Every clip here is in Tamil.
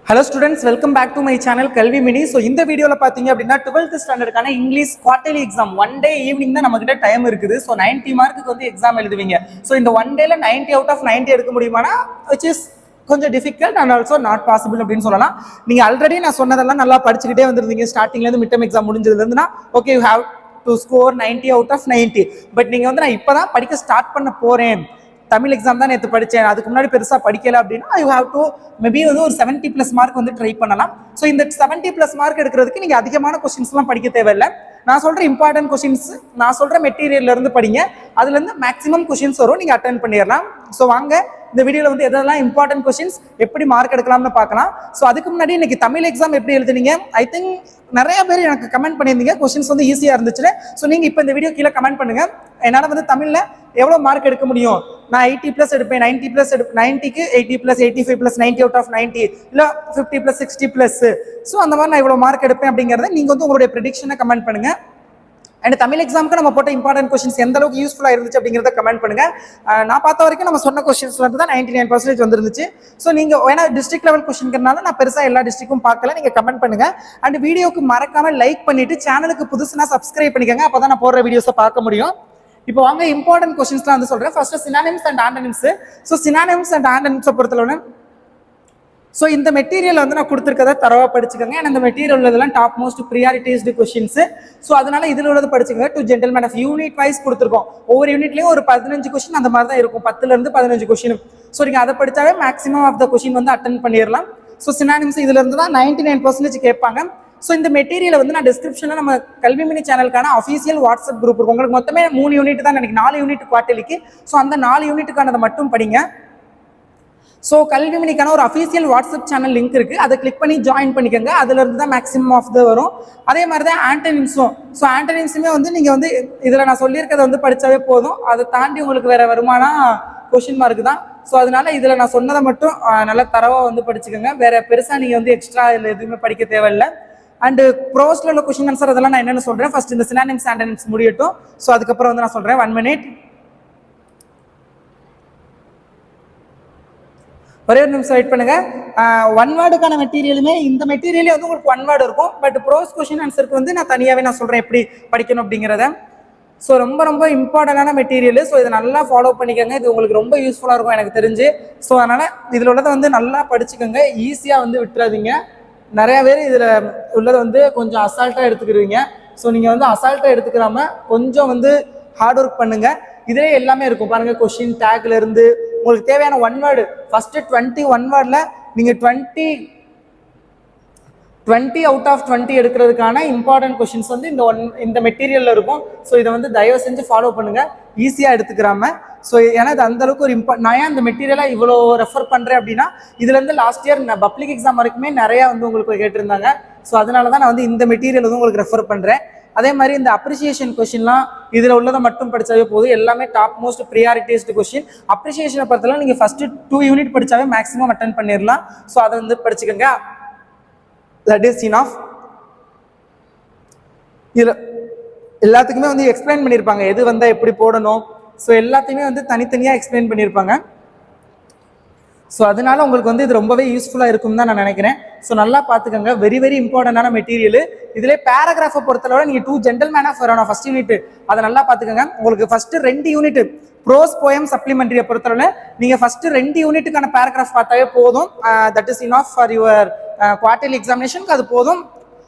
Hello students, welcome back to my channel Kalvi Mini. So இந்த வீடியோல பாத்தீங்க அப்படினா 12th ஸ்டாண்டர்டுக்கான English quarterly exam one day evening தான் நமக்கிட்ட டைம் இருக்குது. ஸோ 90 மார்க்குக்கு வந்து எக்ஸாம் எழுதுவீங்க. ஸோ இந்த ஒன் டேல 90 அவுட் ஆஃப் 90 எடுக்க முடியுமானா which is கொஞ்சம் difficult and also not possible அப்படின்னு சொல்லலாம். நீங்க ஆல்ரெடி நான் சொன்னதெல்லாம் நல்லா படிச்சுக்கிட்டே வந்திருந்தீங்க. ஸ்டார்டிங்ல இருந்து மிட் டர்ம் எக்ஸாம் முடிஞ்சதுல இருந்துனா okay you have to score 90 out of 90. But நீங்க வந்து நான் இப்பதான் படிக்க ஸ்டார்ட் பண்ண போறேன், தமிழ் எக்ஸாம் தான் நேற்று படித்தேன், அதுக்கு முன்னாடி பெருசாக படிக்கல அப்படின்னா யூ ஹேவ் டு மேபி வந்து ஒரு 70+ மார்க் வந்து ட்ரை பண்ணலாம். ஸோ இந்த 70+ மார்க் எடுக்கிறதுக்கு நீங்கள் அதிகமான கொஸ்டின்ஸ்லாம் படிக்க தேவையில்லை. நான் சொல்கிற இம்பார்ட்டன்ட் கொஸ்டின்ஸ், நான் சொல்கிற மெட்டீரியல்ல இருந்து படிங்க. அதுலேருந்து மேக்ஸிமம் கொஸ்டின்ஸ் வரும், நீங்கள் அட்டென்ட் பண்ணிடலாம். ஸோ வாங்க இந்த வீடியோவில் வந்து எதெல்லாம் இம்பார்ட்டன்ட் கொஸ்டின்ஸ் எப்படி மார்க் எடுக்கலாம்னு பார்க்கலாம். ஸோ அதுக்கு முன்னாடி இன்னைக்கு தமிழ் எக்ஸாம் எப்படி எழுதுனீங்க? ஐ திங்க் நிறைய பேர் எனக்கு கமெண்ட் பண்ணியிருந்தீங்க கொஸ்டின்ஸ் வந்து ஈஸியாக இருந்துச்சு. ஸோ நீங்கள் இப்போ இந்த வீடியோ கீழே கமெண்ட் பண்ணுங்க, என்னால் வந்து தமிழில் எவ்வளோ மார்க் எடுக்க முடியும், நான் 80+ எடுப்பேன், 90+ எடுப்பேன், 90க்கு 80+, 85+, 90 அவுட் ஆஃப் 90, இல்லை 50+, 60+. ஸோ அந்த மாதிரி நான் இவ்வளோ மார்க் எடுப்பேன் அப்படிங்கிறத நீங்கள் வந்து உங்களுடைய ப்ரெடிக்ஷனை கமெண்ட் பண்ணுங்க. அண்ட் தமிழ் எக்ஸாமுக்கு நம்ம போட்ட இம்பார்ட்டன்ட் கொஸ்டின்ஸ் எந்த அளவுக்கு யூஸ்ஃபுல்லாக இருந்துச்சு அப்படிங்கிறத கமெண்ட் பண்ணுங்க. நான் பார்த்த வரைக்கும் நம்ம சொன்ன கொஸ்டின்ஸ்ல இருந்து தான் 99% வந்துருந்துச்சு. ஸோ நீங்கள் ஏன்னா டிஸ்ட்ரிக்ட் லெவல் கொஸ்டின்கிறனால நான் பெருசாக எல்லா டிஸ்ட்ரிக்டும் பார்க்கல, நீங்கள் கமெண்ட் பண்ணுங்க. அண்ட் வீடியோக்கு மறக்காம லைக் பண்ணிட்டு சேனலுக்கு புதுசுனா சப்ஸ்கிரைப் பண்ணிக்கோங்க, அப்போ தான் நான் போடுற வீடியோஸை பார்க்க முடியும். இப்போ வாங்க இம்பார்ட்டன்ட் கொஸ்டின்ஸ்லாம் வந்து சொல்றேன். First synonyms and antonyms. So synonyms and ஆண்டனிம்ஸை பொறுத்தளவு ஸோ இந்த மெட்டீரியல் வந்து நான் கொடுத்துருக்கதை தரவாக படிச்சுக்கோங்க. ஏன்னா இந்த மெட்டீரியல் உள்ளதெல்லாம் top most prioritised questions. So அதனால இதில் உள்ளது படிச்சுக்கோங்க. To gentleman of unit wise கொடுத்துருக்கோம். ஒவ்வொரு யூனிட்லையும் ஒரு 15 கொஸ்டின் அந்த மாதிரி தான் இருக்கும், 10லேருந்து 15 கொஸ்டின். ஸோ நீங்கள் அதை படித்தாவே மேக்ஸிமம் ஆஃப் த கொஸ்டின் வந்து அட்டன் பண்ணிடலாம். ஸோ சினானிம்ஸ் இதுல இருந்து தான் 99% கேட்பாங்க. ஸோ இந்த மெட்டீரியலை வந்து நான் டிஸ்கிரிப்ஷனில் நம்ம கல்வி மினி சேனலுக்கான அஃபீஷியல் வாட்ஸ்அப் குரூப் இருக்கும். உங்களுக்கு மொத்தமே 3 யூனிட் தான் நினைக்கிறேன், 4 யூனிட் குவார்ட்டர்லிக்கு. ஸோ அந்த 4 யூனிட்டுக்கானதை மட்டும் படிங்க. ஸோ கல்வி மினிக்கான ஒரு அஃபீஷியல் வாட்ஸ்அப் சேனல் லிங்க் இருக்குது, அதை கிளிக் பண்ணி ஜாயின் பண்ணிக்கோங்க. அதுல இருந்து தான் மேக்ஸிமம் ஆஃப் த வரும். அதே மாதிரி தான் ஆண்டனிம்ஸும். ஸோ ஆண்டனிம்ஸுமே வந்து நீங்கள் வந்து இதில் நான் சொல்லியிருக்கிறத வந்து படித்தாவே போதும். அதை தாண்டி உங்களுக்கு வேற வருமானா கொஸ்டின் மார்க் தான். ஸோ அதனால இதில் நான் சொன்னதை மட்டும் நல்லா தரவாக வந்து படிச்சுக்கோங்க. வேற பெருசாக நீங்கள் வந்து எக்ஸ்ட்ரா இதில் எதுவுமே படிக்க தேவையில்லை. அண்ட் ப்ரோஸ்ல உள்ள கொஸ்டின் ஆன்சர் அதெல்லாம் நான் என்னென்னு சொல்கிறேன். ஃபர்ஸ்ட் இந்த சினானிம்ஸ் ஆண்டனிம்ஸ் முடியட்டும். ஸோ அதுக்கப்புறம் வந்து நான் சொல்கிறேன். 1 மினிட், ஒரே ஒரு நிமிஷம் வெயிட் பண்ணுங்க. 1 வேர்டுக்கான மெட்டீரியலுமே இந்த மெட்டீரியலே வந்து உங்களுக்கு 1 வேர்டு இருக்கும். பட் ப்ரோஸ் கொஸ்டின் ஆன்சருக்கு வந்து நான் தனியாகவே நான் சொல்கிறேன் எப்படி படிக்கணும் அப்படிங்கிறத. ஸோ ரொம்ப ரொம்ப இம்பார்ட்டண்டான மெட்டீரியல். ஸோ இதை நல்லா ஃபாலோ பண்ணிக்கோங்க, இது உங்களுக்கு ரொம்ப யூஸ்ஃபுல்லாக இருக்கும் எனக்கு தெரிஞ்சு. ஸோ அதனால் இதில் உள்ளதை வந்து நல்லா படிச்சுக்கோங்க, ஈஸியாக வந்து விட்டுறாதீங்க. நிறைய பேர் இதில் உள்ளதை வந்து கொஞ்சம் அசால்ட்டாக எடுத்துக்கிடுவீங்க. ஸோ நீங்கள் வந்து அசால்ட்டாக எடுத்துக்கிறாம கொஞ்சம் வந்து ஹார்ட் ஒர்க் பண்ணுங்க. இதே எல்லாமே இருக்கும் பாருங்க, கொஸ்டின் டேக்ல இருந்து உங்களுக்கு தேவையான 1 வேர்டு. ஃபர்ஸ்ட் 21 வேர்டில் நீங்கள் 20 அவுட் ஆஃப் 20 எடுக்கிறதுக்கான இம்பார்ட்டன்ட் கொஸ்டின்ஸ் வந்து இந்த மெட்டீரியல்ல இருக்கும். ஸோ இதை வந்து தயவு செஞ்சு ஃபாலோ பண்ணுங்க, ஈஸியாக எடுத்துக்கிறாம. ஸோ ஏன்னா இது அந்த அளவுக்கு ஒரு நான் ஏன் இந்த மெட்டீரியலாக இவ்வளோ ரெஃபர் பண்ணுறேன் அப்படின்னா, இதுலேருந்து லாஸ்ட் இயர் நான் பப்ளிக் எக்ஸாம் வரைக்குமே நிறையா வந்து உங்களுக்கு கேட்டிருந்தாங்க. ஸோ அதனால தான் நான் வந்து இந்த மெட்டீரியல் வந்து உங்களுக்கு ரெஃபர் பண்ணுறேன். அதே மாதிரி இந்த அப்ரிசியேஷன் கொஸ்டின்லாம் இதில் உள்ளதை மட்டும் படித்தாவே போதும், எல்லாமே டாப் மோஸ்ட் ப்ரியாரிட்டிஸ்டு கொஸ்டின். அப்ரிசியேஷனை பொறுத்தவரை நீங்கள் ஃபர்ஸ்ட் 2 யூனிட் படித்தாவே மேக்ஸிமம் அட்டன் பண்ணிடலாம். ஸோ அதை வந்து படிச்சுக்கோங்க. That is enough. இதில் எல்லாத்துக்குமே வந்து எக்ஸ்பிளைன் பண்ணியிருப்பாங்க, எது வந்தால் எப்படி போடணும். ஸோ எல்லாத்தையுமே வந்து தனித்தனியாக எக்ஸ்பிளைன் பண்ணியிருப்பாங்க. ஸோ அதனால உங்களுக்கு வந்து இது ரொம்பவே யூஸ்ஃபுல்லாக இருக்கும் தான் நான் நினைக்கிறேன். ஸோ நல்லா பார்த்துக்கோங்க, வெரி வெரி இம்பார்ட்டண்டான மெட்டீரியல். இதிலே பேராகிராஃபை பொறுத்தளவு நீங்கள் 2 ஜென்டல்மேன் ஆஃப் வரோம் ஃபர்ஸ்ட் யூனிட், அதை நல்லா பார்த்துக்கோங்க. உங்களுக்கு ஃபர்ஸ்ட் 2 யூனிட் ப்ரோஸ் போயம் சப்ளிமெண்ட்ரியை பொறுத்தளவு நீங்கள் ஃபர்ஸ்ட் 2 யூனிட்டுக்கான பேராகிராஃப் பார்த்தாவே போதும். That is enough for your quarterly எக்ஸாமினேஷனுக்கு. அது போதும்.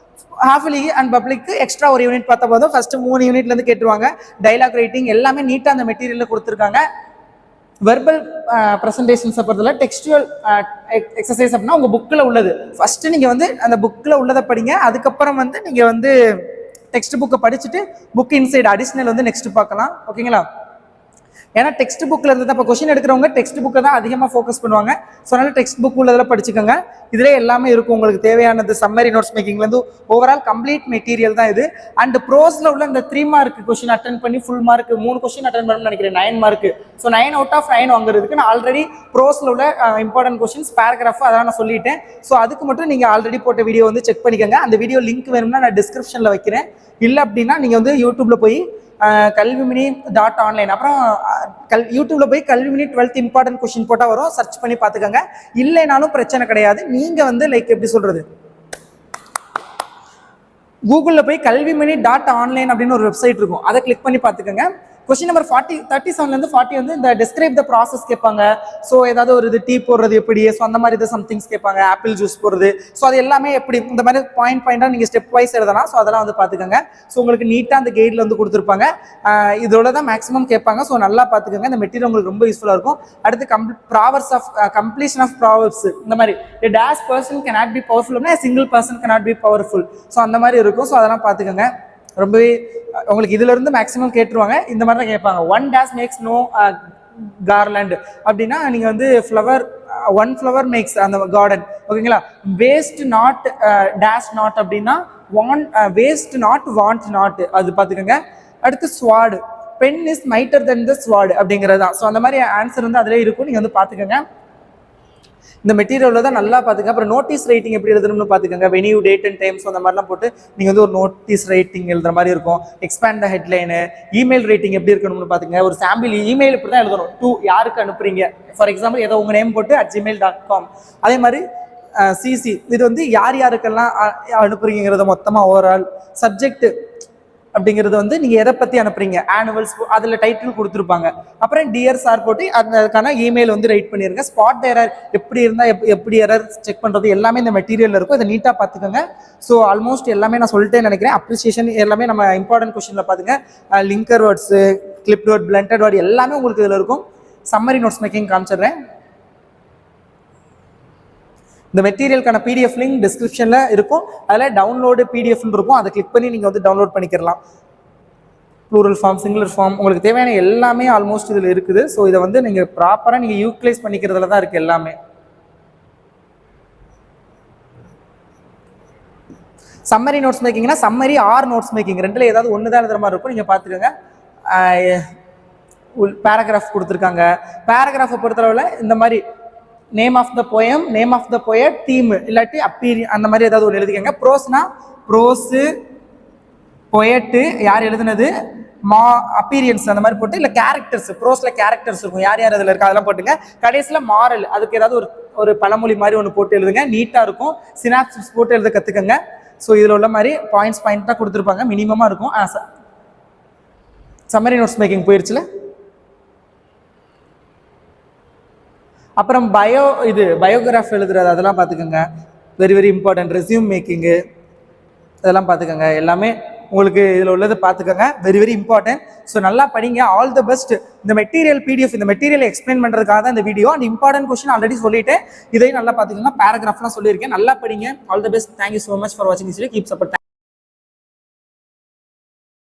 ஹாஃப்லி அண்ட் பப்ளிக்கு எக்ஸ்ட்ரா ஒரு யூனிட் பார்த்தா போதும். ஃபர்ஸ்ட் 3 யூனிட்லேருந்து கேட்டுருவாங்க. டைலாக் ரைட்டிங் எல்லாமே நீட்டாக அந்த மெட்டீரியலில் கொடுத்துருக்காங்க. வெர்பல் ப்ரெசன்டேஷன்ஸை பொறுத்தவரை டெக்ஸ்டுவல் எக்ஸசைஸ் அப்படின்னா உங்கள் புக்கில் உள்ளது. ஃபஸ்ட்டு நீங்கள் வந்து அந்த புக்கில் உள்ளதை படிங்க, அதுக்கப்புறம் வந்து நீங்கள் வந்து டெக்ஸ்ட் புக்கை படிச்சுட்டு புக் இன்சைட் அடிஷ்னல் வந்து நெக்ஸ்ட் பார்க்கலாம். ஓகேங்களா? ஏன்னா டெக்ஸ்ட் புக்கில் இருந்து தான் இப்போ கொஸ்டின் எடுக்கிறவங்க டெக்ஸ்ட் புக்கை தான் அதிகமாக ஃபோக்கஸ் பண்ணுவாங்க. ஸோ அதனால டெக்ஸ்ட் புக் உள்ளதெல்லாம் படிச்சுக்கோங்க. இதிலே எல்லாமே இருக்கும் உங்களுக்கு தேவையானது. சம்மரி நோட்ஸ் மேக்கிங்லேருந்து ஓவரால் கம்ப்ளீட் மெட்டீரியல் தான் இது. அண்ட் ப்ரோஸில் உள்ள இந்த 3 மார்க் கொஸ்டின் அட்டன் பண்ணி ஃபுல் மார்க் 3 கொஸ்டின் அட்டன் பண்ணணும்னு நினைக்கிறேன், 9 மார்க். ஸோ 9 அவுட் ஆஃப் 9 வாங்குறதுக்கு நான் ஆல்ரெடி ப்ரோஸில் உள்ள இம்பார்ட்டன்ட் கொஸ்டின்ஸ் பேராகிராஃப் அதெல்லாம் நான் சொல்லிட்டேன். ஸோ அதுக்கு மட்டும் நீங்கள் ஆல்ரெடி போட்ட வீடியோ வந்து செக் பண்ணிக்கோங்க. அந்த வீடியோ லிங்க் வேணும்னா நான் டிஸ்கிரிப்ஷனில் வைக்கிறேன். இல்லை அப்படின்னா நீங்கள் வந்து யூடியூப்ல போய் கல்விமினி.online அப்புறம் யூடியூப்ல போய் கல்வி மினி 12th இம்பார்ட்டன்ட் கொஸ்டின் போட்டா வரும், சர்ச் பண்ணி பாத்துக்கோங்க. இல்லைனாலும் பிரச்சனை கிடையாது. நீங்க வந்து லைக் எப்படி சொல்றது, கூகுளில் போய் கல்வி மினி .online அப்படின்னு ஒரு வெப்சைட் இருக்கும், அதை கிளிக் பண்ணி பார்த்துக்கோங்க. கொஸ்டின் நம்பர் 37 40 வந்து இந்த டிஸ்கிரைப் த ப்ராசஸ் கேட்பாங்க. ஸோ ஏதாவது ஒரு இது டீ போடுறது எப்படி, ஸோ அந்த மாதிரி இது சம்திங்ஸ் கேட்பாங்க, ஆப்பிள் ஜூஸ் போடுறது, ஸோ அது எல்லாமே எப்படி இந்த மாதிரி பாயிண்டாக நீங்கள் ஸ்டெப் வைஸ் எழுதலாம். ஸோ அதெல்லாம் வந்து பார்த்துக்கோங்க. ஸோ உங்களுக்கு நீட்டாக அந்த கைடில் வந்து கொடுத்துருப்பாங்க. இதோட தான் மேக்ஸிமம் கேட்பாங்க. ஸோ நல்லா பார்த்துக்கோங்க. இந்த மெட்டீரியல் உங்களுக்கு ரொம்ப யூஸ்ஃபுல்லாக இருக்கும். அடுத்து proverbs of completion of proverbs, இந்த மாதிரி a dash person cannot be powerful அப்படின்னா a single person cannot be powerful. So அந்த மாதிரி இருக்கும். ஸோ அதெல்லாம் பார்த்துக்கோங்க. ரொம்பவே உங்களுக்கு இதுல இருந்து மேக்ஸிமம் கேட்டுருவாங்க. இந்த மாதிரி தான் கேட்பாங்க. 1 dash makes no garland அப்படின்னா நீங்க வந்து ஃப்ளவர் 1 flower makes அந்த கார்டன், ஓகேங்களா. வேஸ்ட் நாட் டேஷ் நாட் அப்படின்னா வேஸ்ட் நாட் வாண்ட் நாட், அது பார்த்துக்கோங்க. அடுத்து ஸ்வாட், பென் இஸ் மைட்டர் தென் த ஸ்வாட் அப்படிங்கிறது தான். ஸோ அந்த மாதிரி ஆன்சர் வந்து அதிலே இருக்கும், நீங்க வந்து பார்த்துக்கோங்க. இந்த மெட்டீரியலில் தான் நல்லா பார்த்துங்க. அப்புறம் நோட்டீஸ் ரைட்டிங் எப்படி எழுதணும்னு பார்த்துக்கோங்க. வெனியூ, டேட் அண்ட் டைம்ஸ் அந்த மாதிரிலாம் போட்டு நீங்கள் வந்து ஒரு நோட்டீஸ் ரைட்டிங் எழுதுற மாதிரி இருக்கும். Expand the headline. Email writing எப்படி இருக்கணும்னு பார்த்துங்க. ஒரு சாம்பிள் இமெயில் இப்படி தான் எழுதணும். யாருக்கு அனுப்புறீங்க, ஃபார் எக்ஸாம்பிள் ஏதோ உங்கள் நேம் போட்டு @gmail.com. அதே மாதிரி சிசி, இது வந்து யார் யாருக்கெல்லாம் அனுப்புறீங்கிறத மொத்தமாக ஓவரால். சப்ஜெக்ட் அப்படிங்கிறது வந்து நீங்க எதை பத்தி அனுப்புறீங்க, ஆனுவல்ஸ், அதுல டைட்டில் கொடுத்துருப்பாங்க. அப்புறம் டியர் சார் போட்டு அதுக்கான இமெயில் வந்து ரைட் பண்ணிருங்க. ஸ்பாட் எரர் எப்படி இருந்தா எப்படி எரர் செக் பண்றது எல்லாமே இந்த மெட்டீரியல்ல இருக்கும். இதை நீட்டா பாத்துக்கோங்க. ஸோ ஆல்மோஸ்ட் எல்லாமே நான் சொல்லிட்டேன்னு நினைக்கிறேன். அப்ரிசியேஷன் எல்லாமே நம்ம இம்பார்ட்டன்ட் கொஸ்டின்ல பாத்துங்க. Linker words, clip word, blunted word எல்லாமே உங்களுக்கு இதுல இருக்கும். சம்மரி நோட்ஸ் மேக்கிங் காமிச்சிடுறேன். இந்த மெட்டீரியலுக்கான PDF லிங்க் டிஸ்கிரிப்ஷன்ல இருக்கும். அதில் டவுன்லோடு PDF இருக்கும், அதை கிளிக் பண்ணி நீங்கள் வந்து டவுன்லோட் பண்ணிக்கலாம். ப்ளூரல் ஃபார்ம், சிங்குலர் ஃபார்ம், உங்களுக்கு தேவையான எல்லாமே ஆல்மோஸ்ட் இதில் இருக்குது. ஸோ இதை வந்து நீங்கள் ப்ராப்பராக நீங்கள் யூட்டிலைஸ் பண்ணிக்கிறதுல தான் இருக்குது எல்லாமே. சம்மரி நோட்ஸ் மேக்கிங்னா சம்மரி ஆர் நோட்ஸ் மேக்கிங் ரெண்டுல ஏதாவது ஒன்று தான் எழுதுற மாதிரி இருக்கும். நீங்கள் பார்த்துக்கோங்க. பேராகிராஃப் கொடுத்துருக்காங்க. பேராகிராஃபை பொறுத்தளவில் இந்த மாதிரி name of the poem, name of the poet, theme இல்லாட்டி அந்த மாதிரி ஏதாவது ஒன்று எழுதிக்கங்க. ப்ரோஸ்னா ப்ரோஸு, பொயட்டு யார் எழுதுனது, அப்பீரியன்ஸ் அந்த மாதிரி போட்டு, இல்லை கேரக்டர்ஸ், ப்ரோஸ்ல கேரக்டர்ஸ் இருக்கும், யார் யார் அதில் இருக்கா அதெல்லாம் போட்டுங்க. கடைசியில் மாரல், அதுக்கு ஏதாவது ஒரு பழமொழி மாதிரி ஒன்று போட்டு எழுதுங்க. நீட்டாக இருக்கும். சினாப்சிஸ் போட்டு எழுத கற்றுக்கங்க. ஸோ இதில் உள்ள மாதிரி பாயிண்ட் தான் கொடுத்துருப்பாங்க, மினிமமாக இருக்கும். சம்மரி நோட்ஸ் மேக்கிங் போயிடுச்சுல. அப்புறம் பயோகிராஃப் எழுதுறது அதெல்லாம் பார்த்துக்கோங்க. Very very important. Resume making அதெல்லாம் பார்த்துக்கோங்க. எல்லாமே உங்களுக்கு இதில் உள்ளது பார்த்துக்கோங்க. Very very important. ஸோ நல்லா படிங்க. All the best. இந்த மெட்டீரியல் PDF, இந்த மெட்டீரியல் எக்ஸ்பிளைன் பண்ணுறதுக்காக தான் இந்த வீடியோ. அந்த இம்பார்ட்டன்ட் கொஸ்டின் ஆல்ரெடி சொல்லிட்டேன். இதையும் நல்லா பார்த்துக்கோங்க. பேராகிராஃப்லாம் சொல்லியிருக்கேன். நல்லா படிங்க. All the best. Thank you so much for வாட்சிங் திஸ் வீடியோ. Keep support.